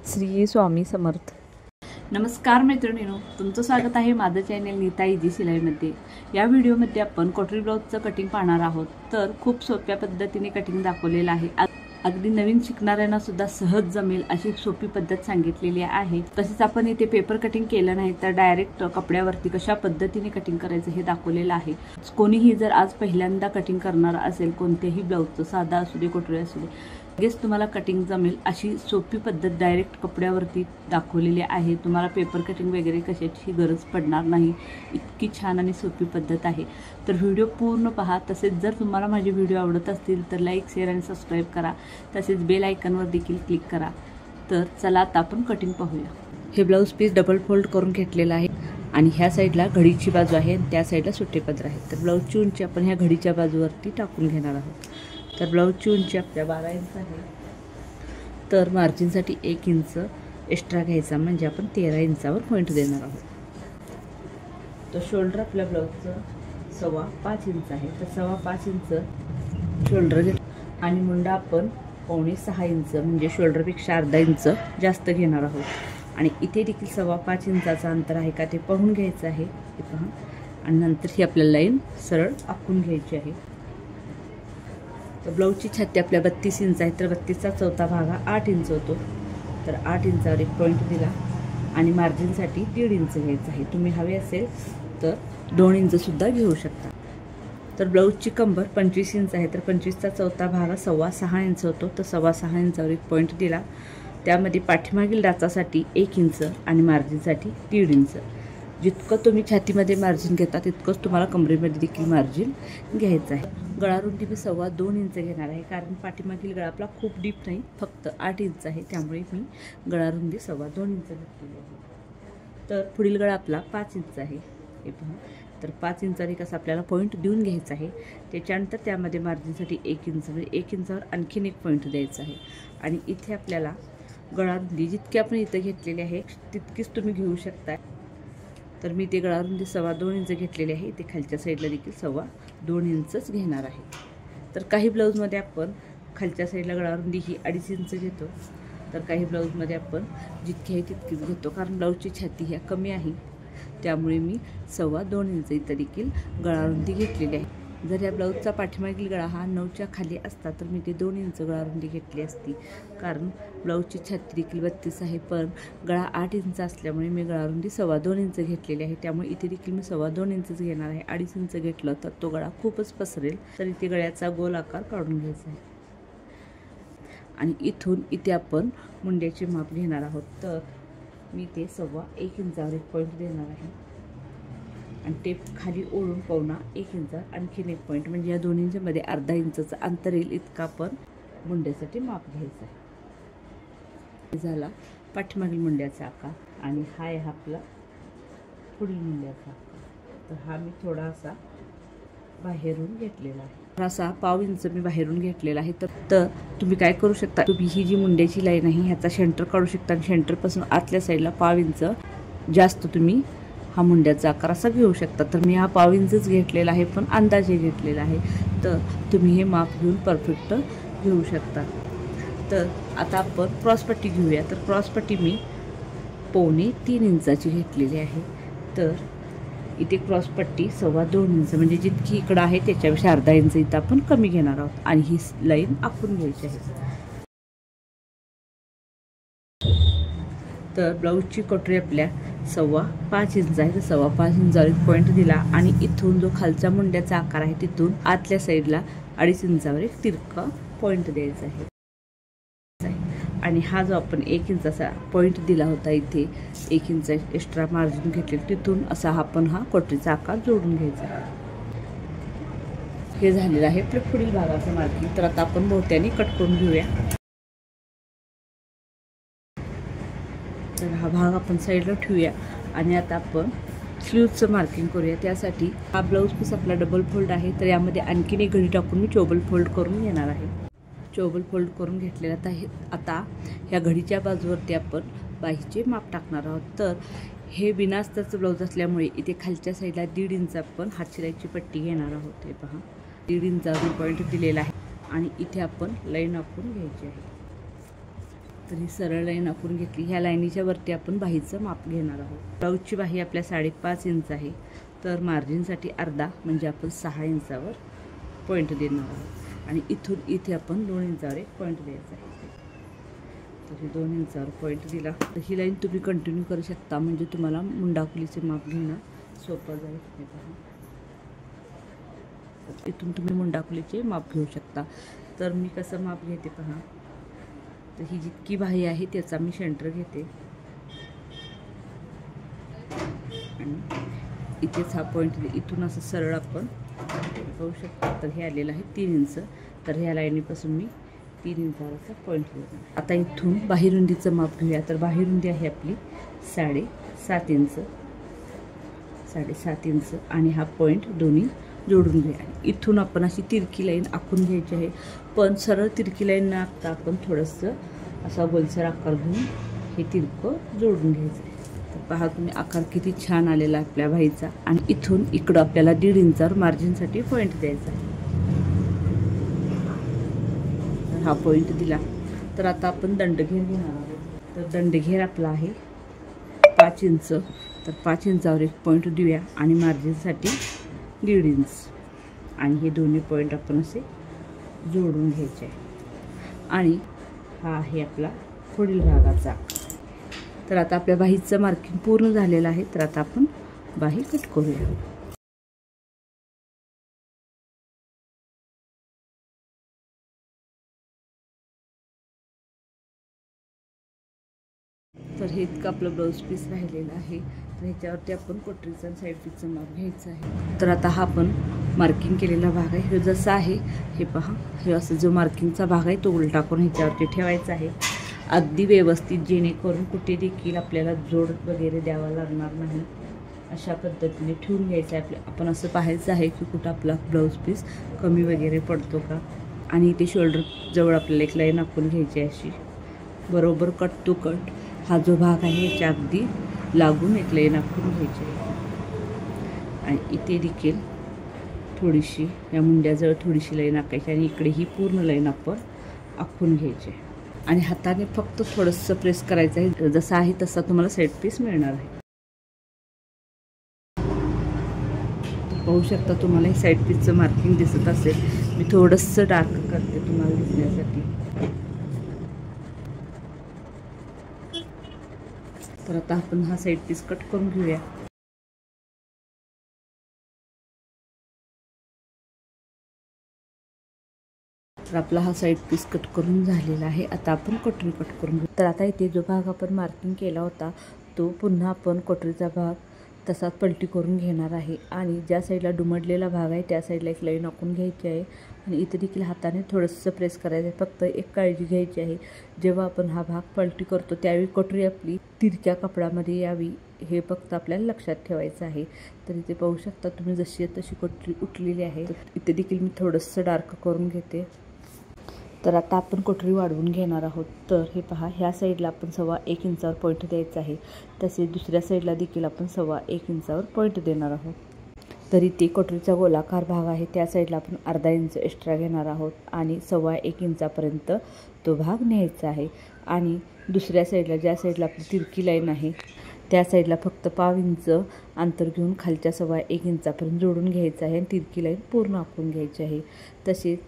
श्री स्वामी समर्थ। नमस्कार मैत्रिणींनो, तुमचं स्वागत आहे माझं चॅनल नीता इजी सिलाईमध्ये। या व्हिडिओमध्ये आपण कटोरी ब्लाउजचं कटिंग पाहणार आहोत। तर खूप सोप्या पद्धतीने कटिंग दाखवलेलं आहे। अगदी नवीन शिकणाऱ्यांना सुद्धा सहज जमेल अशी सोपी पद्धत सांगितलेली आहे। तसेच आपण इथे पेपर कटिंग केलं नाही तर डायरेक्ट कपड्यावरती कशा पद्धतीने कटिंग करायचं हे दाखवलेलं आहे। कोणीही जर आज पहिल्यांदा कटिंग करणार असेल कोणत्याही ब्लाउजचं, साधा असू दे कटोरी असू दे, लगेच तुम्हाला कटिंग जमेल अशी सोपी पद्धत डायरेक्ट कपड्यावरती दाखवलेली आहे। तुम्हाला पेपर कटिंग वगैरे कशाची गरज पडणार नाही, इतकी छान आणि सोपी पद्धत आहे। तर व्हिडिओ पूर्ण पहा। तसेच जर तुम्हाला माझे व्हिडिओ आवडत असतील तर लाईक, शेअर आणि सबस्क्राईब करा। तसेच बेल आयकॉनवर देखील क्लिक करा। तर चला आता आपण कटिंग पाहूया। हे ब्लाऊज पीस डबल फोल्ड करून घेतलेला आहे आणि ह्या साईडला घडीची बाजू आहे आणि त्या साईडला सुट्टे पदर आहे। तर ब्लाऊजची उंची आपण ह्या घडीच्या बाजूवरती टाकून घेणार आहोत। तर ब्लाऊजची उंची आपल्या 12 इंच आहे। तर मार्जिनसाठी 1 इंच एक्स्ट्रा घ्यायचा, म्हणजे आपण 13 इंचावर पॉईंट देणार आहोत। तर शोल्डर आपल्या ब्लाऊजचं 5.25 इंच आहे। तर 5.25 इंच शोल्डर घे आणि मुंडा आपण 5.25 इंच म्हणजे शोल्डरपेक्षा अर्धा इंच जास्त घेणार आहोत। आणि इथे देखील 5.25 इंचाचं अंतर आहे का ते पाहून घ्यायचं आहे, हे पहा। आणि नंतर ही आपल्याला लाईन सरळ आखून घ्यायची आहे। तर ब्लाऊजची छाती आपल्या 32 इंच आहे। तर 32चा चौथा भाग हा 8 इंच होतो। तर 8 इंचावर एक पॉईंट दिला आणि मार्जिनसाठी 1.5 इंच घ्यायचं आहे। तुम्ही हवे असेल तर 2 इंच सुद्धा घेऊ शकता। तर ब्लाऊजची कंबर 25 इंच आहे। तर 25चा चौथा भाग हा 6.25 इंच होतो। तर 6.25 इंचावर एक पॉईंट दिला, त्यामध्ये पाठीमागील डाचासाठी 1 इंच आणि मार्जिनसाठी 1.5 इंच। जितकं तुम्ही छातीमध्ये मार्जिन घेता तितकंच तुम्हाला कमरेमध्ये देखील मार्जिन घ्यायचं आहे। गळा रुंदी मी 2.25 इंच घेणार आहे, कारण पाठीमागील गळा आपला खूप डीप नाही, फक्त 8 इंच आहे, त्यामुळे मी गळा रुंदी 2.25 इंच घेतलेली आहे। तर पुढील गळा आपला 5 इंच आहे, हे पहा। तर 5 इंचाने कसं आपल्याला पॉईंट देऊन घ्यायचं आहे। त्याच्यानंतर त्यामध्ये मार्जिनसाठी 1 इंच म्हणजे 1 इंचावर आणखीन एक पॉईंट द्यायचा आहे। आणि इथे आपल्याला गळा रुंदी जितकी आपण इथं घेतलेली आहे तितकीच तुम्ही घेऊ शकता। तर मी ते गळा रुंदी 2.25 इंच घेतलेली आहे। ते खालच्या साईडला देखील 2.25 इंचच घेणार आहे। तर काही ब्लाऊजमध्ये आपण खालच्या साईडला गळा रुंदी ही 2.5 इंच घेतो, तर काही ब्लाऊजमध्ये आपण जितकी आहे तितकीच घेतो, कारण ब्लाऊजची छाती ह्या कमी आहे, त्यामुळे मी 2.25 इंच इथं देखील गळा रुंदी घेतलेली आहे। जर या ब्लाऊजचा पाठीमागील गळा हा 9च्या खाली असता तर मी ते 2 इंच गळा रुंदी घेतली असती, कारण ब्लाऊजची छाती देखील 32 आहे, पण गळा 8 इंच असल्यामुळे मी गळा रुंदी 2.25 इंच घेतलेली आहे। त्यामुळे इथे देखील मी 2.25 इंचच घेणार आहे। 2.5 इंच घेतलं तर तो गळा खूपच पसरेल, तर इथे गळ्याचा गोल आकार काढून घ्यायचा आहे। आणि इथून इथे आपण मुंड्याचे माप घेणार आहोत। तर मी ते 1.25 इंचावर एक पॉईंट देणार आहे आणि टेप खाली ओढून 1.25 इंचावर आणखीन एक पॉईंट, म्हणजे या दोन्हींच्यामध्ये अर्धा इंचाचं अंतर येईल इतका आपण मुंड्यासाठी माप घ्यायचं आहे। झाला पाठीमागील मुंड्याचा आकार आणि हा आहे आपला पुढील मुंड्याचा आकार। तर हा मी थोडासा बाहेरून घेतलेला आहे, थोडासा 1.25 इंच मी बाहेरून घेतलेला आहे। तर तुम्ही काय करू शकता, तुम्ही ही जी मुंड्याची लाईन आहे ह्याचा सेंटर काढू शकता आणि सेंटरपासून आतल्या साईडला 1.25 इंच जास्त तुम्ही हा मुंड्याचा आकार असा घेऊ शकता। तर मी हा 1.25 इंचच घेतलेला आहे, पण अंदाजे घेतलेला आहे। तर तुम्ही हे माप घेऊन परफेक्ट घेऊ शकता। तर आता आपण क्रॉसपट्टी घेऊया। तर क्रॉसपट्टी मी 2.25 इंचाची घेतलेली आहे। तर इथे क्रॉसपट्टी 2.25 इंच म्हणजे जितकी इकडं आहे त्याच्यापेक्षा अर्धा इंच इथं आपण कमी घेणार आहोत आणि ही लाईन आखून घ्यायची आहे। तर ब्लाऊजची कटोरी आपल्या 5.25 इंच आहे। तर 5.25 इंचावर एक पॉईंट दिला आणि इथून जो खालच्या मुंड्याचा आकार आहे तिथून आतल्या साईडला 2.5 इंचावर एक तिरका पॉईंट द्यायचा आहे। आणि हा जो आपण 1 इंचाचा पॉईंट दिला होता, इथे 1 इंच एक्स्ट्रा मार्जिन घेतले, तिथून असा आपण हा कटोरीचा आकार जोडून घ्यायचा। हे झालेलं आहे आपल्या पुढील भागाचं मार्किंग। तर आता आपण मोत्याने कट करून घेऊया। तर हा भाग आपण साईडला ठेवूया आणि आता आपण स्लीव्हचं मार्किंग करूया। त्यासाठी हा ब्लाऊज पीस आपला डबल फोल्ड आहे, तर यामध्ये आणखीन एक घडी टाकून मी चोबल फोल्ड करून घेणार आहे। चोबल फोल्ड करून घेतलेला आता ह्या घडीच्या बाजूवरती आपण बाहीचे माप टाकणार आहोत। तर हे बिना अस्तरचं ब्लाऊज असल्यामुळे इथे खालच्या साईडला 1.5 इंच आपण हातशिलाईची पट्टी घेणार आहोत। हे पहा, 1.5 इंचावर पॉईंट दिलेला आहे आणि इथे आपण लाईन आखून घ्यायची आहे। तर ही सरळ लाईन आपण घेतली. ह्या लाईनीच्या वरती आपण बाहीचं माप घेणार आहोत. ब्लाऊजची बाही आपल्या 5.5 इंच आहे, तर मार्जिनसाठी अर्धा म्हणजे आपण 6 इंचावर पॉईंट देणार आहोत आणि इथून इथे आपण 2 इंचावर एक पॉईंट द्यायचा आहे. तर हे 2 इंचावर पॉईंट दिला. तर ही लाईन तुम्ही कंटिन्यू करू शकता, म्हणजे तुम्हाला मुंडाखुलीचे माप घेणं सोपं जाईल. हे पहा, इथून तुम्ही मुंडाखुलीचे माप घेऊ शकता. तर मी कसं माप घेते पहा. तर ही जितकी बाही आहे त्याचा मी सेंटर घेते आणि इथेच हा पॉईंट इथून असं सरळ आपण पाहू शकता. तर हे आलेलं आहे 3 इंच. तर ह्या लाईनीपासून मी 3 इंचाचा पॉईंट घेणार. आता इथून बाहीरुंदीचं माप घेऊया. तर बाहीरुंदी आहे आपली 7.5 इंच, 7.5 इंच आणि हा पॉईंट दोन्ही जोडून घ्या. इथून आपण अशी तिरकी लाईन आखून घ्यायची आहे, पण सरळ तिरकी लाईन न आखता आपण थोडंसं असा गोलसर आकार घेऊन हे तिरकं जोडून घ्यायचं आहे. तर पहा तुम्ही आकार किती छान आलेला आपल्या बाहीचा. आणि इथून इकडं आपल्याला 1.5 इंचावर मार्जिनसाठी पॉईंट द्यायचा आहे. तर हा पॉईंट दिला. तर आता आपण दंडघेर घेणार आहोत. तर दंडघेर आपला आहे 5 इंच. तर 5 इंचावर एक पॉईंट देऊया आणि मार्जिनसाठी 1.5 इंच आणि हे दोन्ही पॉईंट आपण असे जोडून घ्यायचे आहे. आणि हा आहे आपला पुढील भागाचा. तर आता आपल्या बाहीचं मार्किंग पूर्ण झालेलं आहे. तर आता आपण बाही कट करूया. तर हे इतकं आपलं ब्लाऊज पीस राहिलेलं आहे. तर ह्याच्यावरती आपण कोटरीचं साईड पीसचं माप घ्यायचं आहे. तर आता हा आपण मार्किंग केलेला भाग आहे, हे जसं आहे हे पहा. हे असं जो मार्किंगचा भाग आहे तो उलटा करून ह्याच्यावरती ठेवायचा आहे, अगदी व्यवस्थित, जेणेकरून कुठे देखील आपल्याला जोड वगैरे द्यावा लागणार नाही. अशा पद्धतीने ठेवून घ्यायचं आहे. आपण असं पाहायचं आहे की कुठं आपला ब्लाऊज पीस कमी वगैरे पडतो का. आणि इथे शोल्डर जवळ आपल्याला एक लाईन आखून घ्यायची आहे अशी बरोबर कट टू कट. हा जो भाग आहे याच्या अगदी लागून एक लाईन आखून घ्यायची आहे. आणि इथे देखील थोडीशी या मुंड्याजवळ थोडीशी लाईन आखायची आणि इकडे ही पूर्ण लाईन आपण आखून घ्यायची आहे. आणि हाताने फक्त थोडंसं प्रेस करायचं आहे. जसा आहे तसा तुम्हाला साईड पीस मिळणार आहे. पाहू शकता तुम्हाला हे साईड पीसचं मार्किंग दिसत असेल. मी थोडंसं डार्क करते तुम्हाला दिसण्यासाठी. तर आता आपण हा साईड पीस कट करून घेऊया. तर आपला हा साईड पीस कट करून झालेला आहे. आता आपण कोटरी कट करून घेऊ. तर आता इथे जो भाग आपण मार्किंग केला होता तो पुन्हा आपण कोटरीचा भाग तसाच पलटी करून घेणार आहे. आणि ज्या साईडला दुमडलेला भाग आहे त्या साईडला एक लाईन आखून घ्यायची आहे. आणि इथे देखील हाताने थोडंसं प्रेस करायचं आहे. फक्त एक काळजी घ्यायची आहे, जेव्हा आपण हा भाग पलटी करतो त्यावेळी कोटरी आपली तिरक्या कपड्यामध्ये यावी हे फक्त आपल्याला लक्षात ठेवायचं आहे. तर इथे पाहू शकता तुम्ही जशी तशी कोटरी उठलेली आहे. इथे देखील मी थोडंसं डार्क करून घेते. तर आता आपण कोटरी वाढवून घेणार आहोत. तर हे पहा, ह्या साईडला आपण 1.25 इंचावर पॉईंट द्यायचा आहे. तसेच दुसऱ्या साईडला देखील आपण 1.25 इंचावर पॉईंट देणार आहोत. तर इथे कोटरीचा गोलाकार भाग आहे त्या साईडला आपण अर्धा इंच एक्स्ट्रा घेणार आहोत आणि 1.25 इंचापर्यंत तो भाग न्यायचा आहे. आणि दुसऱ्या साईडला ज्या साईडला आपली तिरकी लाईन आहे त्या साईडला फक्त 1.5 इंच अंतर घेऊन खालच्या 1.25 इंचापर्यंत जोडून घ्यायचं आहे आणि तिरकी लाईन पूर्ण आखून घ्यायची आहे. तसेच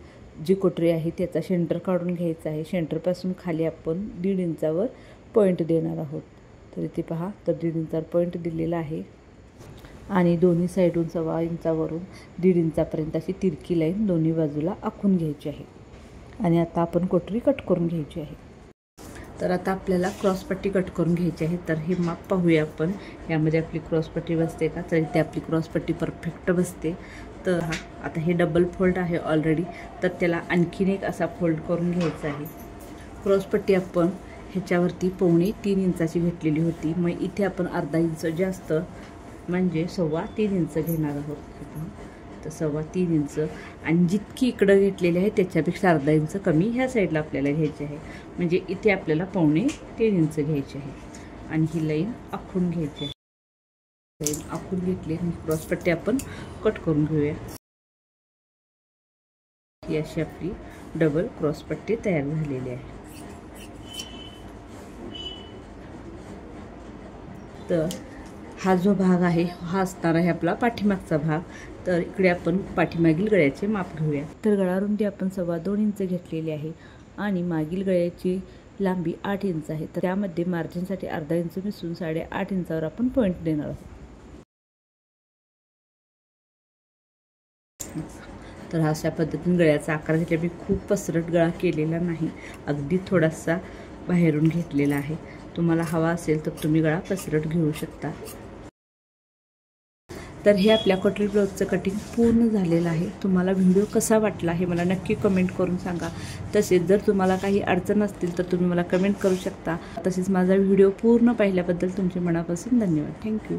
जी कोटरी आहे त्याचा सेंटर काढून घ्यायचा आहे. सेंटरपासून खाली आपण 1.5 इंचावर पॉईंट देणार आहोत. तर इथे पहा, तर 1.5 इंचावर पॉईंट दिलेला आहे आणि दोन्ही साईडून 1.25 इंचावरून 1.5 इंचापर्यंत अशी तिरकी लाईन दोन्ही बाजूला आखून घ्यायची आहे. आणि आता आपण कोटरी कट करून घ्यायची आहे. तर आता आपल्याला क्रॉसपट्टी कट करून घ्यायची आहे. तर हे माप पाहूया आपण, यामध्ये आपली क्रॉसपट्टी बसते का. तर इथे आपली क्रॉसपट्टी परफेक्ट बसते. तर हा आता हे डबल फोल्ड आहे ऑलरेडी, तर त्याला आणखीन एक असा फोल्ड करून घ्यायचा आहे. क्रॉसपट्टी आपण ह्याच्यावरती 2.25 इंचाची घेतलेली होती, मग इथे आपण अर्धा इंच जास्त म्हणजे 3.25 इंच घेणार आहोत. तर 3.25 इंच आणि जितकी इकडं घेतलेली आहे त्याच्यापेक्षा अर्धा इंच कमी ह्या साईडला आपल्याला घ्यायची आहे. म्हणजे इथे आपल्याला 2.25 इंच घ्यायची आहे आणि ही लाईन आखून घ्यायची आहे. लाईन आखून घेतली आणि क्रॉसपट्टी आपण कट करून घेऊया. ही अशी आपली डबल क्रॉसपट्टी तयार झालेली आहे. तर हा जो भाग आहे हा असणार आहे आपला पाठीमागचा भाग. तर इकडे आपण पाठीमागील गळ्याचे माप घेऊया. तर गळारुंदी आपण 2.25 इंच घेतलेली आहे आणि मागील गळ्याची लांबी 8 इंच आहे. तर त्यामध्ये मार्जिनसाठी अर्धा इंच मिसळून 8.5 इंचावर आपण पॉईंट देणार आहोत. तर अशा पद्धतीने गळ्याचा आकार घेतला. मी खूप पसरट गळा केलेला नाही, अगदी थोडासा बाहेरून घेतलेला आहे. तुम्हाला हवा असेल तर तुम्ही गळा पसरट घेऊ शकता. तर हे आपल्या कटोरी ब्लाऊजचं कटिंग पूर्ण झालेलं आहे. तुम्हाला व्हिडिओ कसा वाटला हे मला नक्की कमेंट करून सांगा. तसेच जर तुम्हाला काही अडचण असतील तर तुम्ही मला कमेंट करू शकता. तसेच माझा व्हिडिओ पूर्ण पाहिल्याबद्दल तुमचे मनापासून धन्यवाद. थँक्यू.